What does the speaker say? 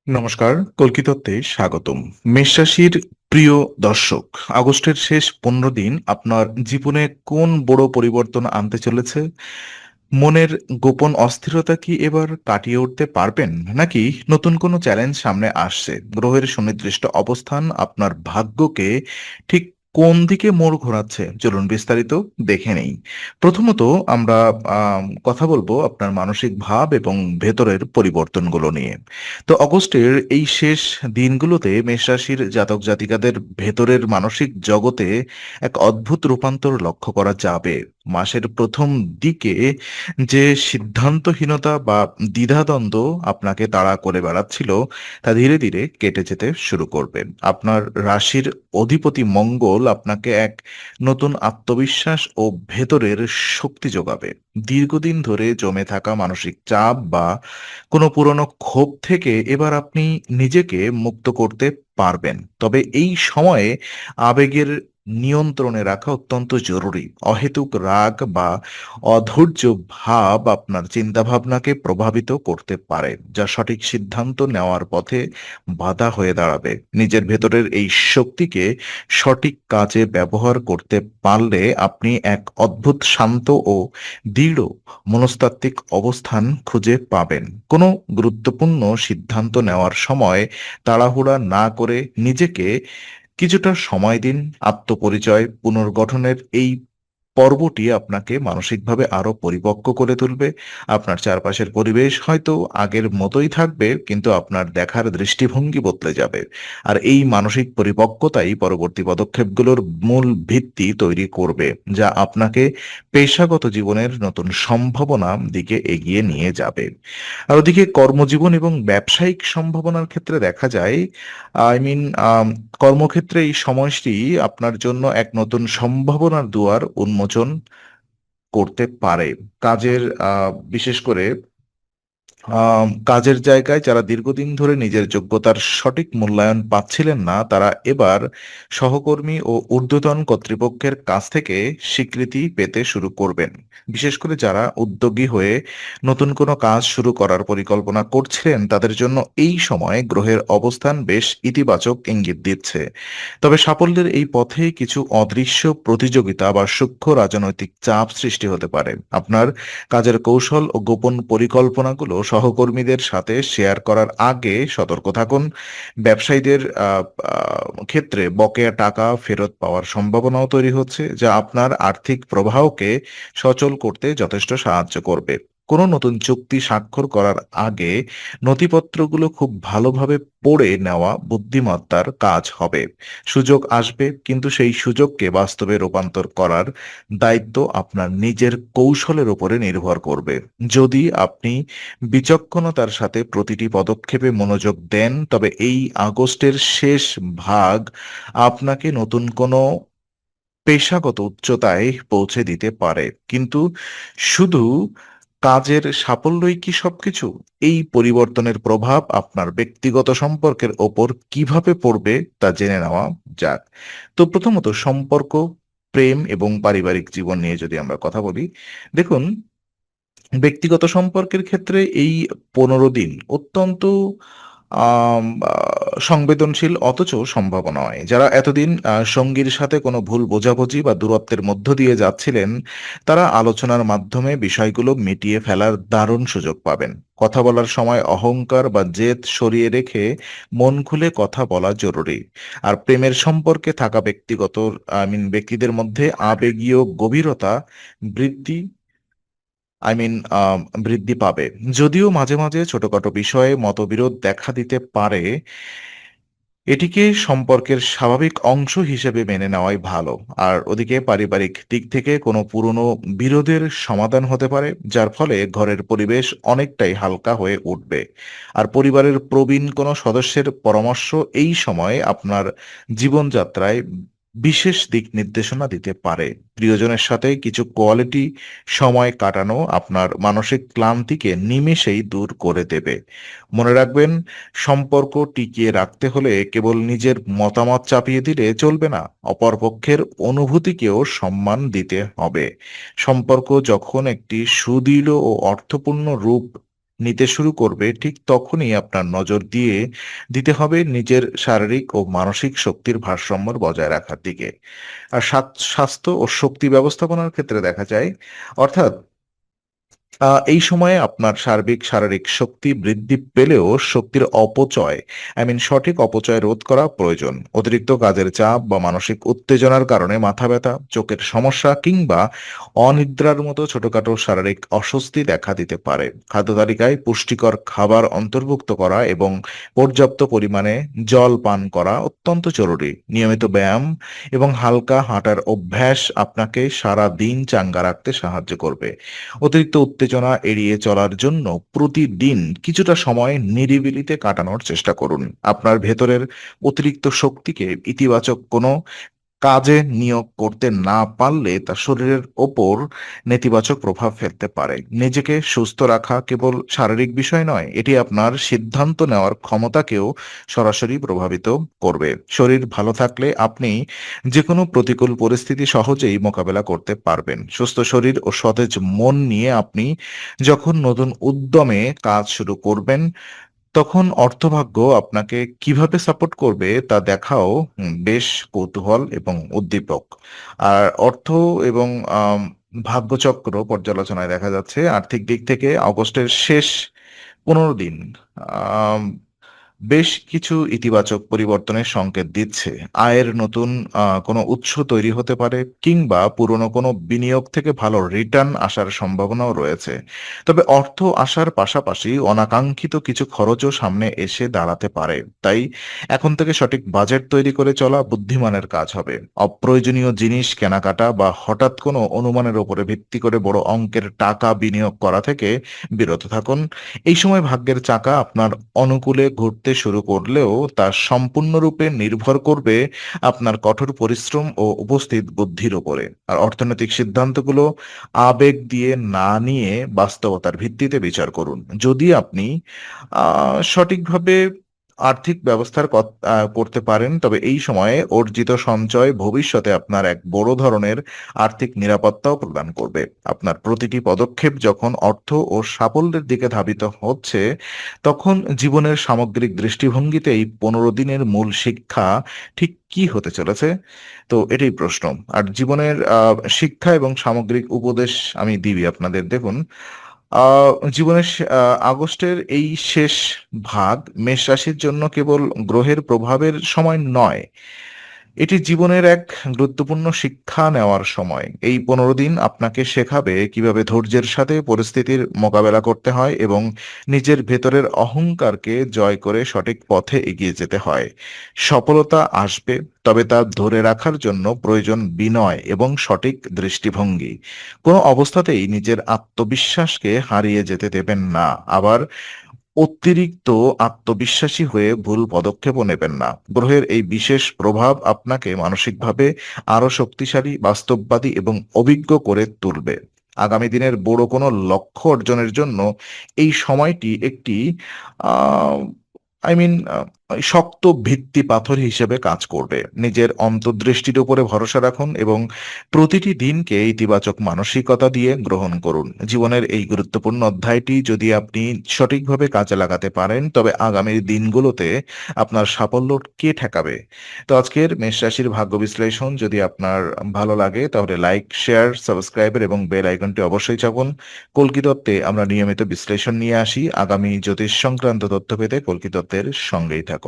নমস্কার, কল্কিতত্ত্বে স্বাগতম। মেষ রাশির প্রিয় দর্শক, আগস্টের শেষ 15 দিন আপনার জীবনে কোন বড় পরিবর্তন আনতে চলেছে? মনের গোপন অস্থিরতা কি এবার কাটিয়ে উঠতে পারবেন, নাকি নতুন কোনো চ্যালেঞ্জ সামনে আসছে? গ্রহের সুনির্দিষ্ট অবস্থান আপনার ভাগ্যকে ঠিক কোন দিকে মোড় ঘোরাচ্ছে, চলুন বিস্তারিত দেখে নেই। প্রথমত আমরা কথা বলবো আপনার মানসিক ভাব এবং ভেতরের পরিবর্তনগুলো নিয়ে। তো অগস্টের এই শেষ দিনগুলোতে মেষ রাশির জাতক জাতিকাদের ভেতরের মানসিক জগতে এক অদ্ভুত রূপান্তর লক্ষ্য করা যাবে। মাসের প্রথম দিকে যে সিদ্ধান্তহীনতা বা দ্বিধাদ্বন্দ্ব আপনাকে তাড়া করে বেড়াচ্ছিল, তা ধীরে ধীরে কেটে যেতে শুরু করবে। আপনার রাশির অধিপতি মঙ্গল আপনাকে এক নতুন আত্মবিশ্বাস ও ভেতরের শক্তি যোগাবে। দীর্ঘদিন ধরে জমে থাকা মানসিক চাপ বা কোনো পুরনো ক্ষোভ থেকে এবার আপনি নিজেকে মুক্ত করতে পারবেন। তবে এই সময়ে আবেগের নিয়ন্ত্রণে রাখা অত্যন্ত জরুরি। অহেতুক রাগ বা অধৈর্য ভাব আপনার চিন্তাভাবনাকে প্রভাবিত করতে পারে, যা সঠিক সিদ্ধান্ত নেওয়ার পথে বাধা হয়ে দাঁড়াবে। নিজের ভেতরের এই শক্তিকে সঠিক কাজে ব্যবহার করতে পারলে আপনি এক অদ্ভুত শান্ত ও দৃঢ় মনস্তাত্ত্বিক অবস্থান খুঁজে পাবেন। কোনো গুরুত্বপূর্ণ সিদ্ধান্ত নেওয়ার সময় তাড়াহুড়া না করে নিজেকে কিছুটা সময় দিন। আত্মপরিচয় পুনর্গঠনের এই পর্বটি আপনাকে মানসিকভাবে আরো পরিপক্ক করে তুলবে। আপনার চারপাশের পরিবেশ হয়তো আগের মতোই থাকবে, কিন্তু আপনার দেখার দৃষ্টিভঙ্গি বদলে যাবে। আর এই মানসিক পরিপক্কতাই পরবর্তী পদক্ষেপগুলোর মূল ভিত্তি তৈরি করবে, যা আপনাকে পেশাগত জীবনের নতুন সম্ভাবনা দিকে এগিয়ে নিয়ে যাবে। আর ওদিকে কর্মজীবন এবং ব্যবসায়িক সম্ভাবনার ক্ষেত্রে দেখা যায়, আই মিন কর্মক্ষেত্রে এই সময়টি আপনার জন্য এক নতুন সম্ভাবনার দুয়ার উন্মোচন করতে পারে। কাজের বিশেষ করে কাজের জায়গায় যারা দীর্ঘদিন ধরে নিজের যোগ্যতার সঠিক মূল্যায়ন পাচ্ছিলেন না, তারা এবার সহকর্মী ও ঊর্ধ্বতন কর্তৃপক্ষের কাছ থেকে স্বীকৃতি পেতে শুরু করবেন। বিশেষ করে যারা উদ্যোগী হয়ে নতুন কোনো কাজ শুরু করার পরিকল্পনা করছিলেন, তাদের জন্য এই সময় গ্রহের অবস্থান বেশ ইতিবাচক ইঙ্গিত দিচ্ছে। তবে সাফল্যের এই পথে কিছু অদৃশ্য প্রতিযোগিতা বা সূক্ষ্ম রাজনৈতিক চাপ সৃষ্টি হতে পারে। আপনার কাজের কৌশল ও গোপন পরিকল্পনাগুলো সহকর্মীদের সাথে শেয়ার করার আগে সতর্ক থাকুন। ব্যবসায়ীদের ক্ষেত্রে বকেয়া টাকা ফেরত পাওয়ার সম্ভাবনাও তৈরি হচ্ছে, যা আপনার আর্থিক প্রবাহকে সচল করতে যথেষ্ট সাহায্য করবে। কোনো নতুন চুক্তি স্বাক্ষর করার আগে নথিপত্রগুলো খুব ভালোভাবে পড়ে নেওয়া বুদ্ধিমত্তার কাজ হবে। সুযোগ আসবে, কিন্তু সেই সুযোগকে বাস্তবে রূপান্তর করার দায়িত্ব আপনার নিজের কৌশলের উপরে নির্ভর করবে। যদি আপনি বিচক্ষণতার সাথে প্রতিটি পদক্ষেপে মনোযোগ দেন, তবে এই আগস্টের শেষ ভাগ আপনাকে নতুন কোনো পেশাগত উচ্চতায় পৌঁছে দিতে পারে। কিন্তু শুধু কাজের সাফল্যই কি সবকিছু? এই পরিবর্তনের প্রভাব আপনার ব্যক্তিগত সম্পর্কের ওপর কিভাবে পড়বে তা জেনে নেওয়া যাক। তো প্রথমত সম্পর্ক, প্রেম এবং পারিবারিক জীবন নিয়ে যদি আমরা কথা বলি, দেখুন, ব্যক্তিগত সম্পর্কের ক্ষেত্রে এই 15 দিন অত্যন্ত সংবেদনশীল অথচ সম্ভব নয়। যারা এতদিন সঙ্গীর সাথে কোনো ভুল বোঝাবুঝি বা দূরত্বের মধ্য দিয়ে যাচ্ছিলেন, তারা আলোচনার মাধ্যমে বিষয়গুলো মিটিয়ে ফেলার দারুণ সুযোগ পাবেন। কথা বলার সময় অহংকার বা জেদ সরিয়ে রেখে মন খুলে কথা বলা জরুরি। আর প্রেমের সম্পর্কে থাকা ব্যক্তিদের মধ্যে আবেগীয় গভীরতা বৃদ্ধি আই মিন বৃদ্ধি পাবে। যদিও মাঝে মাঝে ছোটখাটো বিষয়ে মতবিরোধ দেখা দিতে পারে, এটিকে সম্পর্কের স্বাভাবিক অংশ হিসেবে মেনে নেওয়াই ভালো। আর ওদিকে পারিবারিক দিক থেকে কোনো পুরনো বিরোধের সমাধান হতে পারে, যার ফলে ঘরের পরিবেশ অনেকটাই হালকা হয়ে উঠবে। আর পরিবারের প্রবীণ কোনো সদস্যের পরামর্শ এই সময় আপনার জীবনযাত্রায় বিশেষ দিক নির্দেশনা দিতে পারে। প্রিয়জনের সাথে কিছু কোয়ালিটি সময় কাটানো আপনার মানসিক ক্লান্তিকে নিমেষেই দূর করে দেবে। মনে রাখবেন, সম্পর্ক টিকিয়ে রাখতে হলে কেবল নিজের মতামত চাপিয়ে দিলে চলবে না, অপরপক্ষের অনুভূতিকেও সম্মান দিতে হবে। সম্পর্ক যখন একটি সুদৃঢ় ও অর্থপূর্ণ রূপ নিতে শুরু করবে, ঠিক তখনই আপনার নজর দিতে হবে নিজের শারীরিক ও মানসিক শক্তির ভারসাম্য বজায় রাখার দিকে। আর স্বাস্থ্য ও শক্তি ব্যবস্থাপনার ক্ষেত্রে দেখা যায়, অর্থাৎ এই সময়ে আপনার সার্বিক শারীরিক শক্তি বৃদ্ধি পেলেও শক্তির অপচয়, সঠিক অপচয় রোধ করা প্রয়োজন। অতিরিক্ত কাজের চাপ বা মানসিক উত্তেজনার কারণে মাথা ব্যথা, চোখের সমস্যা কিংবা অনিদ্রার মতো ছোটখাটো শারীরিক অস্বস্তি দেখা দিতে পারে। খাদ্য তালিকায় পুষ্টিকর খাবার অন্তর্ভুক্ত করা এবং পর্যাপ্ত পরিমাণে জল পান করা অত্যন্ত জরুরি। নিয়মিত ব্যায়াম এবং হালকা হাঁটার অভ্যাস আপনাকে সারা দিন চাঙ্গা রাখতে সাহায্য করবে। অতিরিক্ত উত্তেজনা এড়িয়ে চলার জন্য প্রতিদিন কিছুটা সময় নিরিবিলিতে কাটানোর চেষ্টা করুন। আপনার ভেতরের অতিরিক্ত শক্তিকে ইতিবাচক কোনো কাজে নিয়োগ করতে না পারলে তা শরীরের ওপর নেতিবাচক প্রভাব ফেলতে পারে। নিজেকে সুস্থ রাখা কেবল শারীরিক বিষয় নয়, এটি আপনার সিদ্ধান্ত নেওয়ার ক্ষমতাকেও সরাসরি প্রভাবিত করবে। শরীর ভালো থাকলে আপনি যে কোনো প্রতিকূল পরিস্থিতি সহজেই মোকাবেলা করতে পারবেন। সুস্থ শরীর ও সতেজ মন নিয়ে আপনি যখন নতুন উদ্যমে কাজ শুরু করবেন, তখন অর্থভাগ্য আপনাকে কিভাবে সাপোর্ট করবে তা দেখাও বেশ কৌতূহল এবং উদ্দীপক। আর অর্থ এবং ভাগ্যচক্র পর্যালোচনায় দেখা যাচ্ছে আর্থিক দিক থেকে অগস্টের শেষ 15 দিন আম, বেশ কিছু ইতিবাচক পরিবর্তনের সংকেত দিচ্ছে। আয়ের নতুন কোনো উৎস তৈরি হতে পারে কিংবা পুরনো কোনো বিনিয়োগ থেকে ভালো রিটার্ন আসার সম্ভাবনাও রয়েছে। তবে অর্থ আসার পাশাপাশি অনাকাঙ্ক্ষিত কিছু খরচও সামনে এসে দাঁড়াতে পারে। তাই এখন থেকে সঠিক বাজেট তৈরি করে চলা বুদ্ধিমানের কাজ হবে। অপ্রয়োজনীয় জিনিস কেনাকাটা বা হঠাৎ কোনো অনুমানের উপরে ভিত্তি করে বড় অঙ্কের টাকা বিনিয়োগ করা থেকে বিরত থাকুন। এই সময় ভাগ্যের চাকা আপনার অনুকূলে ঘুরতে শুরু করলেও তা সম্পূর্ণরূপে নির্ভর করবে আপনার কঠোর পরিশ্রম ও উপস্থিত বুদ্ধির উপরে। আর অর্থনৈতিক সিদ্ধান্তগুলো আবেগ দিয়ে না নিয়ে বাস্তবতার ভিত্তিতে বিচার করুন। যদি আপনি সঠিকভাবে আর্থিক ব্যবস্থার করতে পারেন, তবে এই সময়ে অর্জিত সঞ্চয় ভবিষ্যতে আপনার এক বড় ধরনের আর্থিক নিরাপত্তাও প্রদান করবে। আপনার প্রতিটি পদক্ষেপ যখন অর্থ ও সাফল্যের দিকে ধাবিত হচ্ছে, তখন জীবনের সামগ্রিক দৃষ্টিভঙ্গিতে এই 15 দিনের মূল শিক্ষা ঠিক কি হতে চলেছে? তো এটাই প্রশ্ন। আর জীবনের শিক্ষা এবং সামগ্রিক উপদেশ আমি দিবি আপনাদের। দেখুন, জীবনের আগস্টের এই শেষ ভাগ মেষ রাশির জন্য কেবল গ্রহের প্রভাবের সময় নয়, এটি জীবনের এক গুরুত্বপূর্ণ শিক্ষা নেওয়ার সময়। এই 15 দিন আপনাকে শেখাবে কিভাবে ধৈর্যের সাথে পরিস্থিতির মোকাবেলা করতে হয় এবং নিজের ভেতরের অহংকারকে জয় করে সঠিক পথে এগিয়ে যেতে হয়। সফলতা আসবে, তবে তা ধরে রাখার জন্য প্রয়োজন বিনয় এবং সঠিক দৃষ্টিভঙ্গি। কোনো অবস্থাতেই নিজের আত্মবিশ্বাসকে হারিয়ে যেতে দেবেন না। আবার অতিরিক্ত আত্মবিশ্বাসী হয়ে ভুল পদক্ষেপও নেবেন না। গ্রহের এই বিশেষ প্রভাব আপনাকে মানসিকভাবে আরো শক্তিশালী, বাস্তববাদী এবং অভিজ্ঞ করে তুলবে। আগামী দিনের বড় কোনো লক্ষ্য অর্জনের জন্য এই সময়টি একটি আহ আই মিন শক্ত ভিত্তি পাথর হিসেবে কাজ করবে। নিজের অন্তর্দৃষ্টির উপরে ভরসা রাখুন এবং প্রতিটি দিনকে ইতিবাচক মানসিকতা দিয়ে গ্রহণ করুন। জীবনের এই গুরুত্বপূর্ণ অধ্যায়টি যদি আপনি সঠিকভাবে কাজে লাগাতে পারেন, তবে আগামী দিনগুলোতে আপনার সাফল্য কে ঠেকাবে? তো আজকের মেষ রাশির ভাগ্য বিশ্লেষণ যদি আপনার ভালো লাগে, তাহলে লাইক, শেয়ার, সাবস্ক্রাইবার এবং বেল আইকনটি অবশ্যই চাপুন। কল্কি তত্ত্বে আমরা নিয়মিত বিশ্লেষণ নিয়ে আসি। আগামী জ্যোতিষ সংক্রান্ত তথ্য পেতে কল্কি তত্ত্বের সঙ্গেই থাকুন।